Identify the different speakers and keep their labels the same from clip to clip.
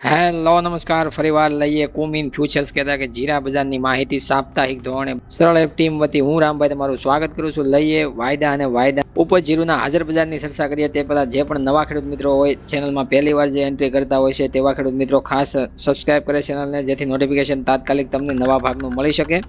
Speaker 1: Hello નમસ્કાર, ફરીવાર લઈએ કુમિન ફ્યુચર્સ કહેતા કે જીરા બજારની માહિતી સાપ્તાહિક ધોરણે સરળ એપ ટીમ વતી હું રામભાઈ તમારું સ્વાગત કરું છું. લઈએ વાયદા અને વાયદા ઉપજ જીરુના હાજર બજારની ચર્ચા કરીએ તે પહેલા જે પણ નવા ખેડૂત મિત્રો હોય ચેનલમાં પહેલી વાર જે એન્ટ્રી કરતા હોય છે તેવા ખેડૂત મિત્રો ખાસ સબસ્ક્રાઇબ કરે ચેનલને, જેથી નોટિફિકેશન તાત્કાલિક તમને નવા ભાગનું મળી શકે.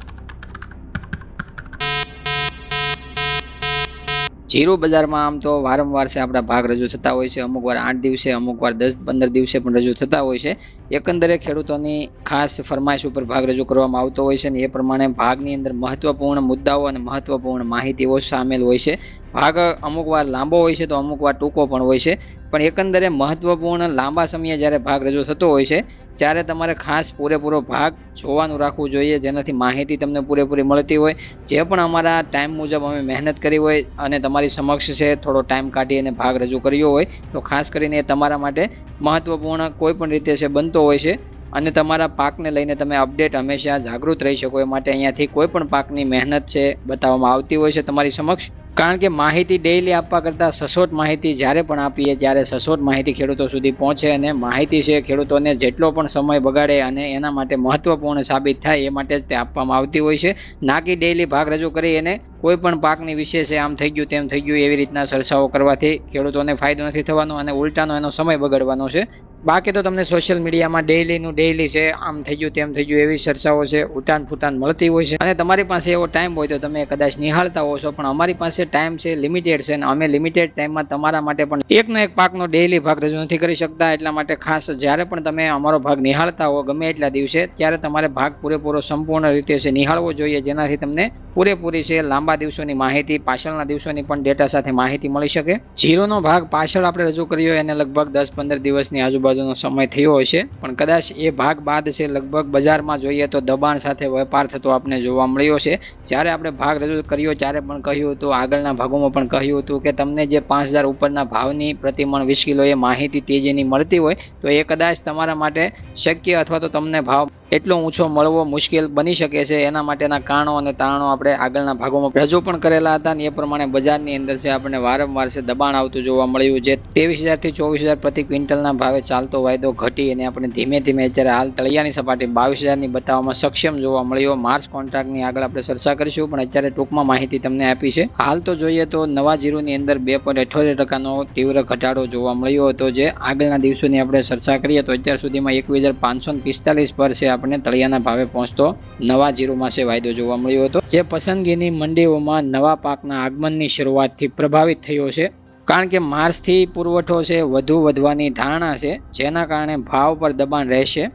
Speaker 1: જીરું બજારમાં આમ તો વારંવાર છે આપણા ભાગ રજૂ થતા હોય છે. અમુક વાર 8 દિવસે, અમુક વાર 10-15 દિવસે પણ રજૂ થતા હોય છે. એકંદરે ખેડૂતોની ખાસ ફરમાઈશ ઉપર ભાગ રજૂ કરવામાં આવતો હોય છે અને એ પ્રમાણે ભાગની અંદર મહત્વપૂર્ણ મુદ્દાઓ અને મહત્વપૂર્ણ માહિતીઓ સામેલ હોય છે. ભાગ અમુક વાર લાંબો હોય છે તો અમુક વાર ટૂંકો પણ હોય છે, પણ એકંદરે મહત્વપૂર્ણ લાંબા સમયે જ્યારે ભાગ રજૂ થતો હોય છે ત્યારે તમારે ખાસ પૂરેપૂરો ભાગ જોવાનું રાખવું જોઈએ, જેનાથી માહિતી તમને પૂરેપૂરી મળતી હોય. જે પણ અમારા ટાઈમ મુજબ અમે મહેનત કરી હોય અને તમારી સમક્ષ છે થોડો ટાઈમ કાઢી અને ભાગ રજૂ કર્યો હોય તો ખાસ કરીને એ તમારા માટે મહત્વપૂર્ણ કોઈ પણ રીતે છે બનતો હોય છે અને તમારા પાકને લઈને તમે અપડેટ હંમેશા જાગૃત રહી શકો એ માટે અહીંયાથી કોઈ પણ પાકની મહેનત છે બતાવવામાં આવતી હોય છે તમારી સમક્ષ. કારણ કે માહિતી ડેઈલી આપવા કરતાં સચોટ માહિતી જ્યારે પણ આપીએ ત્યારે સચોટ માહિતી ખેડૂતો સુધી પહોંચે અને માહિતી છે ખેડૂતોને જેટલો પણ સમય બગાડે અને એના માટે મહત્વપૂર્ણ સાબિત થાય એ માટે જ તે આપવામાં આવતી હોય છે. ના કે ડેઈલી ભાગ રજૂ કરી અને કોઈ પણ પાકની વિશે છે આમ થઈ ગયું તેમ થઈ ગયું એવી રીતના ચર્ચાઓ કરવાથી ખેડૂતોને ફાયદો નથી થવાનો અને ઉલટાનો એનો સમય બગાડવાનો છે. બાકી તો તમને સોશિયલ મીડિયામાં ડેઈલી છે આમ થઈ ગયું તેમ થઈ ગયું એવી ચર્ચાઓ છે ઉતાન ફૂટાન મળતી હોય છે અને તમારી પાસે એવો ટાઈમ હોય તો તમે કદાચ નિહાળતા હો છો, પણ અમારી પાસે ટાઈમ છે લિમિટેડ છે અને અમે લિમિટેડ ટાઈમમાં તમારા માટે પણ એકનો એક પાકનો ડેઈલી ભાગ રજૂ નથી કરી શકતા. એટલા માટે ખાસ જ્યારે પણ તમે અમારો ભાગ નિહાળતા હો ગમે એટલા દિવસે, ત્યારે તમારે ભાગ પૂરેપૂરો સંપૂર્ણ રીતે છે નિહાળવો જોઈએ, જેનાથી તમને પૂરેપૂરી છે લાંબા દિવસોની માહિતી, પાછળના દિવસોની પણ ડેટા સાથે માહિતી મળી શકે. જીરોનો ભાગ પાછળ આપણે રજૂ કર્યો એને લગભગ 10-15 દિવસની આજુબાજુનો સમય થયો હોય છે, પણ કદાચ એ ભાગ બાદ છે લગભગ બજારમાં જોઈએ તો દબાણ સાથે વેપાર થતો આપણે જોવા મળ્યો છે. જ્યારે આપણે ભાગ રજૂ કર્યો ત્યારે પણ કહ્યું હતું, આગળના ભાગોમાં પણ કહ્યું હતું કે તમને જે 5000 ઉપરના ભાવની પ્રતિમણ 20 કિલો એ માહિતી તેજીની મળતી હોય તો એ કદાચ તમારા માટે શક્ય અથવા તો તમને ભાવ એટલો ઊંચો મળવો મુશ્કેલ બની શકે છે. એના માટેના કારણો અને તારણો આપણે આગળના ભાગોમાં રજૂ પણ કરેલા હતા અને એ પ્રમાણે બજારની અંદર છે આપણે વારંવાર છે દબાણ આવતું જોવા મળ્યું. જે 23,000 થી 24,000 પ્રતિ ક્વિન્ટલના ભાવે ચાલતો વાયદો ઘટી અને આપણે ધીમે ધીમે અત્યારે હાલ તળિયાની સપાટી 22,000ની બતાવવામાં સક્ષમ જોવા મળ્યો. માર્ચ કોન્ટ્રાક્ટની આગળ આપણે ચર્ચા કરીશું, પણ અત્યારે ટૂંકમાં માહિતી તમને આપી છે. હાલ તો જોઈએ તો નવા જીરુની અંદર 2.78% તીવ્ર ઘટાડો જોવા મળ્યો હતો. જે આગળના દિવસોની આપણે ચર્ચા કરીએ તો અત્યાર સુધીમાં 21,545 પર છે આપણે તળિયાના ભાવે પહોંચતો નવા જીરુમાં છે વાયદો જોવા મળ્યો હતો, જે પસંદગીની મંડીઓમાં નવા પાકના આગમનની શરૂઆતથી પ્રભાવિત થયો છે. કારણ કે માર્ચથી પુરવઠો છે વધુ વધવાની ધારણા છે, જેના કારણે ભાવ પર દબાણ રહેશે.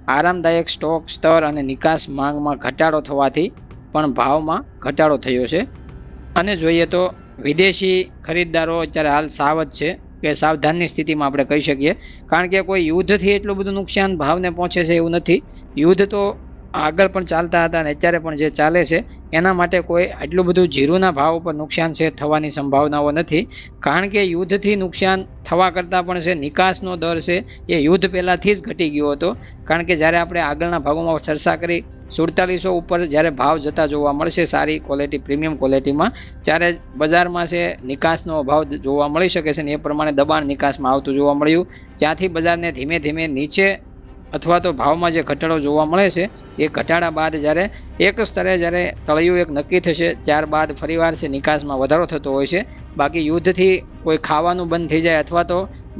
Speaker 1: આરામદાયક સ્ટોક સ્તર અને નિકાસ માંગમાં ઘટાડો થવાથી પણ ભાવમાં ઘટાડો થયો છે. અને જોઈએ તો વિદેશી ખરીદદારો અત્યારે હાલ સાવધ છે કે સાવધાનની સ્થિતિમાં આપણે કહી શકીએ, કારણ કે કોઈ યુદ્ધથી એટલું બધું નુકસાન ભાવને પહોંચે છે એવું નથી. યુદ્ધ તો આગળ પણ ચાલતા હતા અને અત્યારે પણ જે ચાલે છે એના માટે કોઈ એટલું બધું જીરુના ભાવ ઉપર નુકસાન છે થવાની સંભાવનાઓ નથી. કારણ કે યુદ્ધથી નુકસાન થવા કરતાં પણ છે નિકાસનો દર છે એ યુદ્ધ પહેલાંથી જ ઘટી ગયો હતો. કારણ કે જ્યારે આપણે આગળના ભાગોમાં ચર્ચા કરી 4700 ઉપર જ્યારે ભાવ જતા જોવા મળશે સારી ક્વોલિટી, પ્રીમિયમ ક્વોલિટીમાં, ત્યારે બજારમાં છે નિકાસનો અભાવ જોવા મળી શકે છે અને એ પ્રમાણે દબાણ નિકાસમાં આવતું જોવા મળ્યું. ત્યાંથી બજારને ધીમે ધીમે નીચે અથવા તો ભાવમાં જે ઘટાડો જોવા મળે છે એ ઘટાડા બાદ જ્યારે એક સ્તરે જ્યારે તળિયું એક નક્કી થશે ત્યારબાદ ફરીવાર છે નિકાસમાં વધારો થતો હોય છે. બાકી યુદ્ધથી કોઈ ખાવાનું બંધ થઈ જાય અથવા તો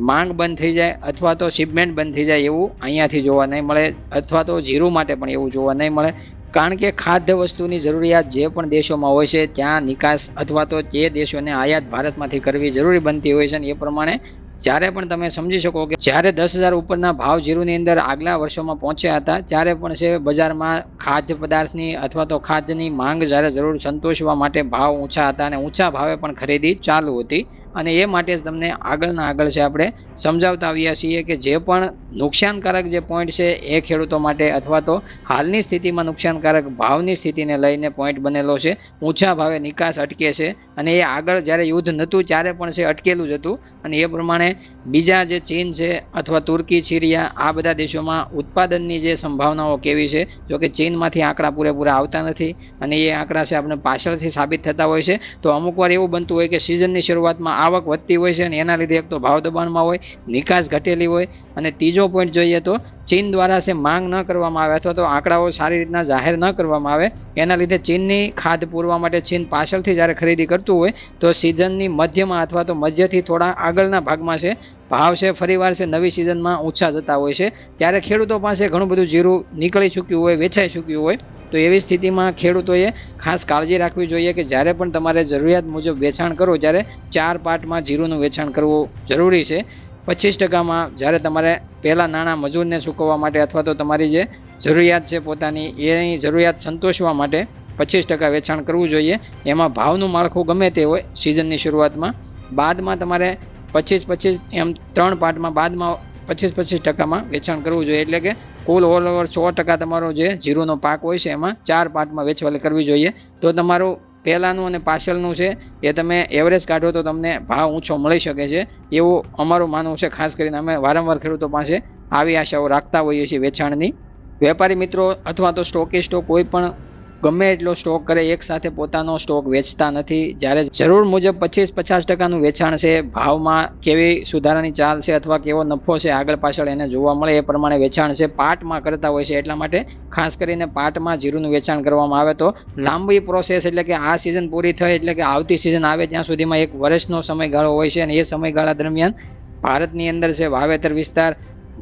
Speaker 1: માંગ બંધ થઈ જાય અથવા તો શિપમેન્ટ બંધ થઈ જાય એવું અહીંયાથી જોવા નહીં મળે, અથવા તો જીરું માટે પણ એવું જોવા નહીં મળે. કારણ કે ખાદ્ય વસ્તુની જરૂરિયાત જે પણ દેશોમાં હોય છે ત્યાં નિકાસ અથવા તો તે દેશોને આયાત ભારતમાંથી કરવી જરૂરી બનતી હોય છે અને એ પ્રમાણે જ્યારે પણ તમે સમજી શકો કે જ્યારે 10,000 ઉપરના ભાવ જીરુની અંદર આગલા વર્ષોમાં પહોંચ્યા હતા ત્યારે પણ છે બજારમાં ખાદ્ય પદાર્થની અથવા તો ખાદ્યની માંગ જ્યારે જરૂર સંતોષવા માટે ભાવ ઊંચા હતા અને ઊંચા ભાવે પણ ખરીદી ચાલુ હતી. અને એ માટે જ તમને આગળ છે આપણે સમજાવતા આવ્યા છીએ કે જે પણ નુકસાનકારક જે પોઈન્ટ છે એ ખેડૂતો માટે અથવા તો હાલની સ્થિતિમાં નુકસાનકારક ભાવની સ્થિતિને લઈને પોઈન્ટ બનેલો છે. ઊંચા ભાવે નિકાસ અટકે છે અને એ આગળ જ્યારે યુદ્ધ નહોતું ત્યારે પણ છે અટકેલું જ હતું અને એ પ્રમાણે બીજા જે ચીન છે અથવા તુર્કી, સિરિયા આ બધા દેશોમાં ઉત્પાદનની જે સંભાવનાઓ કેવી છે, જોકે ચીનમાંથી આંકડા પૂરેપૂરા આવતા નથી અને એ આંકડા છે આપણે પાછળથી સાબિત થતા હોય છે. તો અમુક વાર એવું બનતું હોય કે સિઝનની શરૂઆતમાં આવક વધતી હોય છે અને એના લીધે એક તો ભાવ દબાણમાં હોય, નિકાસ ઘટેલી હોય અને ત્રીજો પોઈન્ટ જોઈએ તો ચીન દ્વારા છે માંગ ન કરવામાં આવે અથવા તો આંકડાઓ સારી રીતના જાહેર ન કરવામાં આવે, એના લીધે ચીનની ખાધ પૂરવા માટે ચીન પાછળથી જ્યારે ખરીદી કરતું હોય તો સિઝનની મધ્યમાં અથવા તો મધ્યથી થોડા આગળના ભાગમાં છે ભાવ છે ફરીવાર છે નવી સિઝનમાં ઊંચા જતા હોય છે, ત્યારે ખેડૂતો પાસે ઘણું બધું જીરું નીકળી ચૂક્યું હોય, વેચાઈ ચૂક્યું હોય. તો એવી સ્થિતિમાં ખેડૂતોએ ખાસ કાળજી રાખવી જોઈએ કે જ્યારે પણ તમારે જરૂરિયાત મુજબ વેચાણ કરો ત્યારે 4 પાર્ટમાં જીરુંનું વેચાણ કરવું જરૂરી છે. 25%માં જ્યારે તમારે પહેલાં નાણાં મજૂરને ચૂકવવા માટે અથવા તો તમારી જે જરૂરિયાત છે પોતાની એની જરૂરિયાત સંતોષવા માટે 25% વેચાણ કરવું જોઈએ. એમાં ભાવનું માળખું ગમે તે હોય સિઝનની શરૂઆતમાં, બાદમાં તમારે 25-25 એમ 3 પાર્ટમાં બાદમાં 25-25%માં વેચાણ કરવું જોઈએ. એટલે કે કુલ ઓલ ઓવર 100% તમારો જે જીરુંનો પાક હોય છે એમાં 4 પાર્ટમાં વેચવાલી કરવી જોઈએ. તો તમારું પહેલાંનું અને પાછળનું છે એ તમે એવરેજ કાઢો તો તમને ભાવ ઊંચો મળી શકે છે, એવું અમારું માનવું છે. ખાસ કરીને અમે વારંવાર ખેડૂતો પાસે આવી આશાઓ રાખતા હોઈએ છીએ વેચાણની. વેપારી મિત્રો અથવા તો સ્ટોકિસ્ટો કોઈ પણ ગમે એટલો સ્ટોક કરે એકસાથે પોતાનો સ્ટોક વેચતા નથી. જ્યારે જરૂર મુજબ 25-50%નું વેચાણ છે, ભાવમાં કેવી સુધારાની ચાલ છે અથવા કેવો નફો છે આગળ પાછળ એને જોવા મળે એ પ્રમાણે વેચાણ છે પાર્ટમાં કરતા હોય છે. એટલા માટે ખાસ કરીને પાર્ટમાં જીરુંનું વેચાણ કરવામાં આવે તો લાંબી પ્રોસેસ, એટલે કે આ સિઝન પૂરી થઈ એટલે કે આવતી સિઝન આવે ત્યાં સુધીમાં 1 વર્ષનો સમયગાળો હોય છે, અને એ સમયગાળા દરમિયાન ભારતની અંદર છે વાવેતર વિસ્તાર,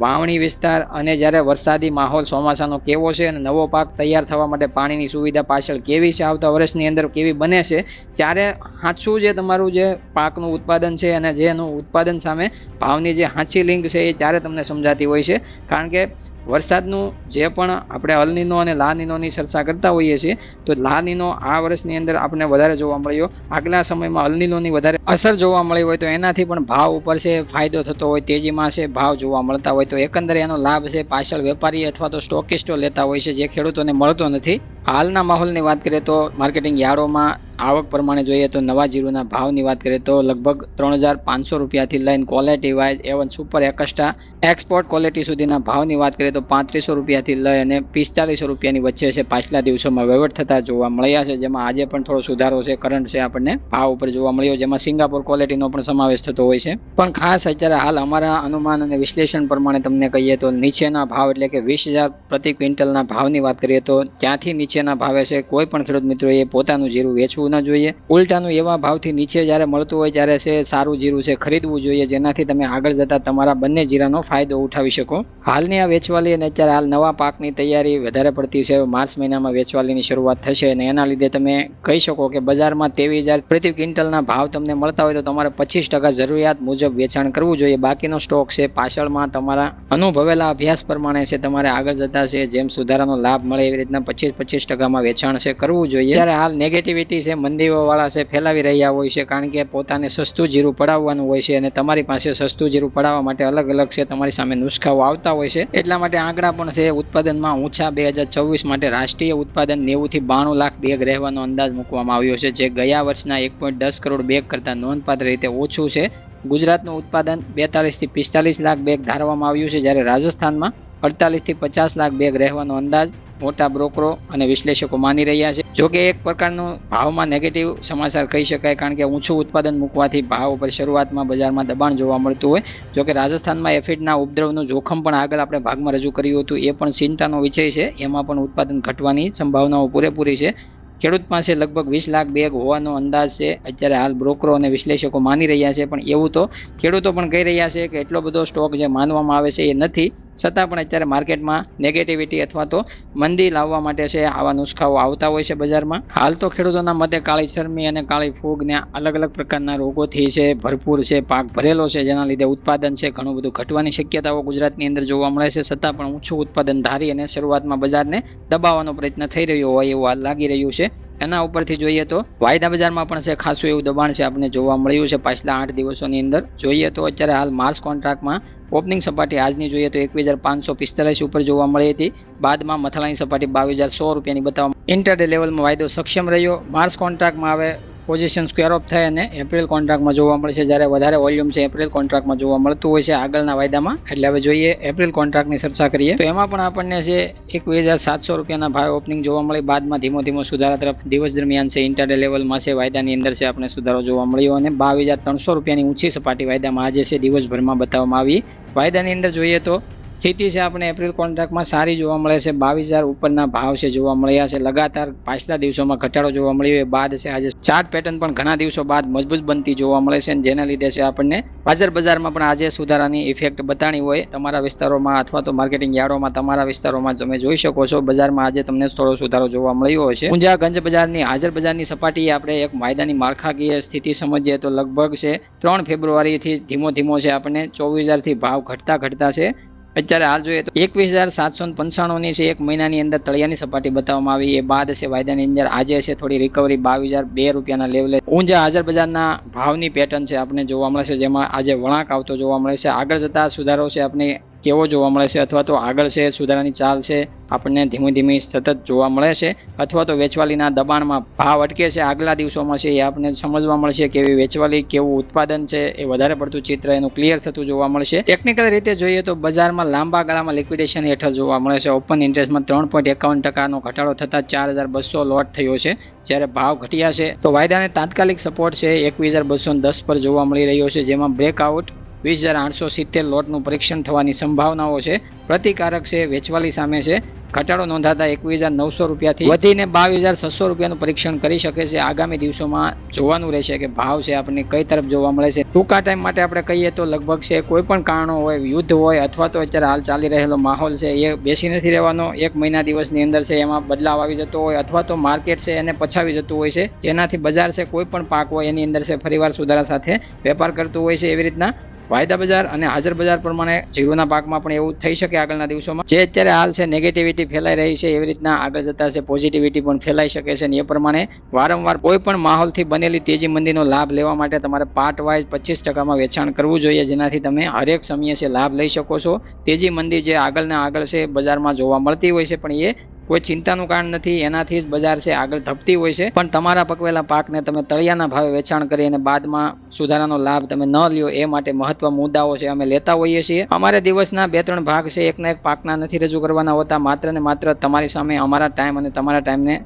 Speaker 1: વાવણી વિસ્તાર અને જ્યારે વરસાદી માહોલ ચોમાસાનો કેવો છે અને નવો પાક તૈયાર થવા માટે પાણીની સુવિધા પાછળ કેવી છે, આવતા વર્ષની અંદર કેવી બને છે, ત્યારે સાચું જે તમારું જે પાકનું ઉત્પાદન છે અને જેનું ઉત્પાદન સામે ભાવની જે સાચી લિંક છે એ ત્યારે તમને સમજાતી હોય છે. કારણ કે વરસાદનું જે પણ આપણે અલ નીનો અને લા નીનોની ચર્ચા કરતા હોઈએ છીએ તો લા નીનો આ વર્ષની અંદર આપણને વધારે જોવા મળ્યો, આગલા સમયમાં અલ નીનોની વધારે અસર જોવા મળી હોય તો એનાથી પણ ભાવ ઉપર છે ફાયદો થતો હોય, તેજીમાં છે ભાવ જોવા મળતા હોય. તો એકંદરે એનો લાભ છે પાછળ વેપારી અથવા તો સ્ટોકિસ્ટો લેતા હોય છે, જે ખેડૂતોને મળતો નથી. હાલના માહોલની વાત કરીએ તો માર્કેટિંગ યાર્ડોમાં આવક પ્રમાણે જોઈએ તો નવા જીરુંના ભાવની વાત કરીએ તો લગભગ 3,500 રૂપિયાથી લઈને quality wise A1 super extra export quality સુધીના ભાવની વાત કરીએ તો 3500 રૂપિયાથી લઈ અને 4500 રૂપિયાની વચ્ચે છે પાછલા દિવસોમાં વહીવટ થતા જોવા મળ્યા છે, જેમાં આજે પણ થોડો સુધારો છે કરંટ છે આપણને ભાવ ઉપર જોવા મળ્યો, જેમાં સિંગાપોર ક્વોલિટીનો પણ સમાવેશ થતો હોય છે. પણ ખાસ અત્યારે હાલ અમારા અનુમાન અને વિશ્લેષણ પ્રમાણે તમને કહીએ તો નીચેના ભાવ એટલે કે 20,000 પ્રતિ ક્વિન્ટલના ભાવની વાત કરીએ તો ત્યાંથી નીચેના ભાવે છે કોઈ પણ ખેડૂત મિત્રોએ પોતાનું જીરું વેચવું ન જોઈએ. ઉલટાનું એવા ભાવથી નીચે જ્યારે મળતું હોય ત્યારે છે સારું જીરું છે ખરીદવું જોઈએ, જેનાથી તમે આગળ જતા તમારા બંને જીરાનો ફાયદો ઉઠાવી શકો. હાલની આ વેચવાલી અને અત્યારે હાલ નવા પાકની તૈયારી વધારે પડતી છે, માર્ચ મહિનામાં વેચવાલીની શરૂઆત થશે અને એના લીધે તમે કહી શકો કે બજારમાં 23,000 પ્રતિ ક્વિન્ટલના ભાવ તમને મળતા હોય તો તમારે 25% જરૂરિયાત મુજબ વેચાણ કરવું જોઈએ. બાકીનો સ્ટોક છે પાછળમાં તમારા અનુભવેલા અભ્યાસ પ્રમાણે છે તમારે આગળ જતા છે જેમ સુધારાનો લાભ મળે એવી રીતના 25-25%માં વેચાણ છે કરવું જોઈએ. ત્યારે હાલ નેગેટિવિટી છે મંદીઓવાળા છે ફેલાવી રહ્યા હોય છે, કારણ કે પોતાને સસ્તું જીરું પડાવવાનું હોય છે અને તમારી પાસે સસ્તું જીરું પડાવવા માટે અલગ અલગ છે તમારી સામે નુસ્ખાઓ આવતા હોય છે. એટલા માટે આંકડા પણ છે ઉત્પાદનમાં ઊંચા 2024 માટે રાષ્ટ્રીય ઉત્પાદન 90 થી 92 લાખ બેગ રહેવાનો અંદાજ મૂકવામાં આવ્યો છે, જે ગયા વર્ષના 1.10 કરોડ બેગ કરતાં નોંધપાત્ર રીતે ઓછું છે. ગુજરાતનું ઉત્પાદન 42 થી 45 લાખ બેગ ધારવામાં આવ્યું છે, જ્યારે રાજસ્થાનમાં 48 થી 50 લાખ બેગ રહેવાનો અંદાજ મોટા બ્રોકરો અને વિશ્લેષકો માની રહ્યા છે. જોકે એક પ્રકારનું ભાવમાં નેગેટિવ સમાચાર કહી શકાય, કારણ કે ઊંચું ઉત્પાદન મૂકવાથી ભાવ ઉપર શરૂઆતમાં બજારમાં દબાણ જોવા મળતું હોય. જોકે રાજસ્થાનમાં એફિડના ઉપદ્રવનું જોખમ પણ આગળ આપણે ભાગમાં રજૂ કર્યું હતું, એ પણ ચિંતાનો વિષય છે. એમાં પણ ઉત્પાદન ઘટવાની સંભાવનાઓ પૂરેપૂરી છે. ખેડૂત પાસે લગભગ 20 લાખ બેગ હોવાનો અંદાજ છે અત્યારે હાલ બ્રોકરો અને વિશ્લેષકો માની રહ્યા છે, પણ એવું તો ખેડૂતો પણ કહી રહ્યા છે કે એટલો બધો સ્ટોક જે માનવામાં આવે છે એ નથી. છતાં પણ અત્યારે માર્કેટમાં નેગેટિવિટી અથવા તો મંદી લાવવા માટે છે આવા નુસ્ખાઓ આવતા હોય છે બજારમાં. હાલ તો ખેડૂતોના મતે કાળી ચરમી અને કાળી ફૂગ ને અલગ અલગ પ્રકારના રોગોથી છે ભરપૂર છે પાક ભરેલો છે, જેના લીધે ઉત્પાદન છે ઘણું બધું ઘટવાની શક્યતાઓ ગુજરાતની અંદર જોવા મળે છે. છતાં પણ ઊંચું ઉત્પાદન ધારી અને શરૂઆતમાં બજારને દબાવવાનો પ્રયત્ન થઈ રહ્યો હોય એવું હાલ લાગી રહ્યું છે. એના ઉપરથી જોઈએ તો વાયદા બજારમાં પણ છે ખાસું એવું દબાણ છે આપણને જોવા મળ્યું છે પાછલા 8 દિવસોની અંદર. જોઈએ તો અત્યારે હાલ માર્ચ કોન્ટ્રાક્ટમાં ઓપનિંગ સપાટી આજની જોઈએ તો 21,545 ઉપર જોવા મળી હતી, બાદમાં મથાળાની સપાટી 22,100 રૂપિયાની બતાવવામાં ઇન્ટરડે લેવલમાં વાયદો સક્ષમ રહ્યો. માર્ચ કોન્ટ્રાક્ટમાં હવે પોઝિશન સ્ક્વેર ઓફ થાય અને એપ્રિલ કોન્ટ્રાક્ટમાં જોવા મળશે, જ્યારે વધારે વોલ્યુમ છે એપ્રિલ કોન્ટ્રાક્ટમાં જોવા મળતું હોય છે આગળના વાયદામાં. એટલે હવે જોઈએ એપ્રિલ કોન્ટ્રાક્ટની ચર્ચા કરીએ તો એમાં પણ આપણને છે 21,700 રૂપિયાના ભાવ ઓપનિંગ જોવા મળી. બાદમાં ધીમો ધીમો સુધારા તરફ દિવસ દરમિયાન છે ઇન્ટરડે લેવલમાં છે વાયદાની અંદર છે આપણે સુધારો જોવા મળ્યો અને 22,300 રૂપિયાની ઊંચી સપાટી વાયદામાં આજે છે દિવસભરમાં બતાવવામાં આવી. વાયદાની અંદર જોઈએ તો સ્થિતિ છે આપણે એપ્રિલ કોન્ટ્રાક્ટમાં સારી જોવા મળે છે. 22,000 ઉપરના ભાવ છે જોવા મળ્યા છે. લગાતાર પાછલા દિવસોમાં ઘટાડો જોવા મળ્યો બાદ છે આજે ચાર્ટ પેટર્ન પણ ઘણા દિવસો બાદ મજબૂત બનતી જોવા મળે છે, જેના લીધે છે આપણને હાજર બજારમાં પણ આજે સુધારાની ઇફેક્ટ બતાણી હોય તમારા વિસ્તારોમાં અથવા તો માર્કેટિંગ યાર્ડોમાં તમારા વિસ્તારોમાં તમે જોઈ શકો છો. બજારમાં આજે તમને થોડો સુધારો જોવા મળ્યો હોય છે. ઊંઝા ગંજ બજારની હાજર બજારની સપાટીએ આપણે એક વાયદાની માળખાકીય સ્થિતિ સમજીએ તો લગભગ છે 3 ફેબ્રુઆરીથી ધીમો ધીમો છે આપણને 24,000 થી ભાવ ઘટતા છે. અત્યારે હાલ જોઈએ તો 21,795 ની છે એક મહિનાની અંદર તળિયાની સપાટી બતાવવામાં આવી. એ બાદ છે વાયદાની અંદર આજે છે થોડી રિકવરી 22,002 રૂપિયાના લેવલે ઊંઝા હાજર બજારના ભાવની પેટર્ન છે આપણે જોવા મળે છે, જેમાં આજે વળાંક આવતો જોવા મળે છે. આગળ જતા સુધારો છે આપણે કેવો જોવા મળે છે અથવા તો આગળ છે સુધારાની ચાલ છે આપણને ધીમી ધીમી સતત જોવા મળે છે અથવા તો વેચવાલીના દબાણમાં ભાવ અટકે છે આગલા દિવસોમાં છે એ આપણને સમજવા મળશે. કેવી વેચવાલી કેવું ઉત્પાદન છે એ વધારે પડતું ચિત્ર એનું ક્લિયર થતું જોવા મળશે. ટેકનિકલ રીતે જોઈએ તો બજારમાં લાંબા ગાળામાં લિક્વિડેશન હેઠળ જોવા મળે છે. ઓપન ઇન્ટરેસ્ટમાં 3.51% ઘટાડો થતાં 4,200 લોટ થયો છે, જ્યારે ભાવ ઘટ્યા છે તો વાયદાને તાત્કાલિક સપોર્ટ છે 21,210 પર જોવા મળી રહ્યો છે, જેમાં બ્રેકઆઉટ 20,870 લોટનું પરીક્ષણ થવાની સંભાવનાઓ છે. પ્રતિકારક છે વેચવાલી સામે છે ઘટાડો નોંધાતા 21,900 રૂપિયાથી વધીને 22,600 રૂપિયાનું પરીક્ષણ કરી શકે છે. આગામી દિવસોમાં જોવાનું રહેશે કે ભાવ છે આપણને કઈ તરફ જોવા મળે છે. ટૂંકા ટાઈમ માટે આપણે કહીએ તો લગભગ છે કોઈ પણ કારણો હોય, યુદ્ધ હોય અથવા તો અત્યારે હાલ ચાલી રહેલો માહોલ છે એ બેસી નથી રહેવાનો. 1 મહિના દિવસની અંદર છે એમાં બદલાવ આવી જતો હોય અથવા તો માર્કેટ છે એને પછાવી જતું હોય છે, જેનાથી બજાર છે કોઈ પણ પાક હોય એની અંદર છે ફરીવાર સુધારા સાથે વેપાર કરતું હોય છે. એવી રીતના વાયદા બજાર અને હાજર બજાર પ્રમાણે જીરુના પાકમાં પણ એવું થઈ શકે આગળના દિવસોમાં. જે અત્યારે હાલ છે નેગેટિવિટી ફેલાઈ રહી છે એવી રીતના આગળ જતા છે પોઝિટિવિટી પણ ફેલાઈ શકે છે અને એ પ્રમાણે વારંવાર કોઈ પણ માહોલથી બનેલી તેજી મંદીનો લાભ લેવા માટે તમારે પાર્ટ વાઇઝ 25% વેચાણ કરવું જોઈએ, જેનાથી તમે હરેક સમયે છે લાભ લઈ શકો છો. તેજી મંદી જે આગળ છે બજારમાં જોવા મળતી હોય છે પણ એ કોઈ ચિંતાનું કારણ નથી, એનાથી જ બજાર છે આગળ ધપતી હોય છે. પણ તમારા પકવેલા પાકને તમે તળિયાના ભાવે વેચાણ કરી અને બાદમાં સુધારાનો લાભ તમે ન લ્યો એ માટે મહત્વ મુદ્દાઓ છે અમે લેતા હોઈએ છીએ. અમારે દિવસના 2-3 ભાગ છે એકના એક પાકના નથી રજૂ કરવાના હોતા. માત્ર ને માત્ર તમારી સામે અમારા ટાઈમ અને તમારા ટાઈમને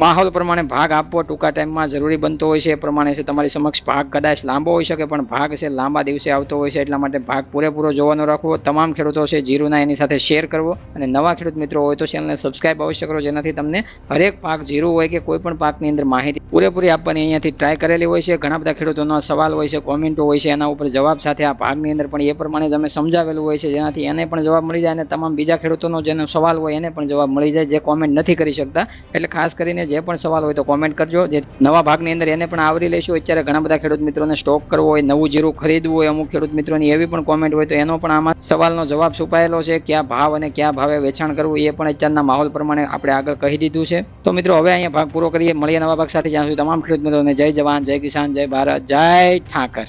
Speaker 1: માહોલ પ્રમાણે ભાગ આપવો ટૂંકા ટાઈમમાં જરૂરી બનતો હોય છે. એ પ્રમાણે છે તમારી સમક્ષ ભાગ કદાચ લાંબો હોઈ શકે પણ ભાગ છે લાંબા દિવસે આવતો હોય છે, એટલા માટે ભાગ પૂરેપૂરો જોવાનો રાખવો. તમામ ખેડૂતો છે જીરુના એની સાથે શેર કરવો અને નવા ખેડૂત મિત્રો હોય તો ચેનલને સબસ્ક્રાઇબ અવશ્ય કરો, જેનાથી તમને હરેક પાક જીરુ હોય કે કોઈ પણ પાકની અંદર માહિતી પૂરેપૂરી આપવાની અહીંયાથી ટ્રાય કરેલી હોય છે. ઘણા બધા ખેડૂતોનો સવાલ હોય છે, કોમેન્ટો હોય છે, એના ઉપર જવાબ સાથે આ ભાગની અંદર પણ એ પ્રમાણે જ અમે સમજાવેલું હોય છે, જેનાથી એને પણ જવાબ મળી જાય અને તમામ બીજા ખેડૂતોનો જેનો સવાલ હોય એને પણ જવાબ મળી જાય જે કોમેન્ટ નથી કરી શકતા. એટલે ખાસ કરીને જે પણ સવાલ હોય તો કોમેન્ટ કરજો, જે નવા ભાગની અંદર એને પણ આવરી લઈશું. અત્યારે ઘણા બધા ખેડૂત મિત્રોને સ્ટોક કરવો હોય, નવું જીરું ખરીદવું હોય, અમુક ખેડૂત મિત્રોની એવી પણ કોમેન્ટ હોય તો એનો પણ આમાં સવાલનો જવાબ છુપાયેલો છે. કયા ભાવ અને કયા ભાવે વેચાણ કરવું એ પણ અત્યારના માહોલ પ્રમાણે આપણે આગળ કહી દીધું છે. તો મિત્રો હવે અહીંયા ભાગ પૂરો કરીએ, મળીએ નવા ભાગ સાથે. જ્યાં સુધી તમામ ખેડૂત મિત્રોને જય જવાન, જય કિસાન, જય ભારત, જય ઠાકર.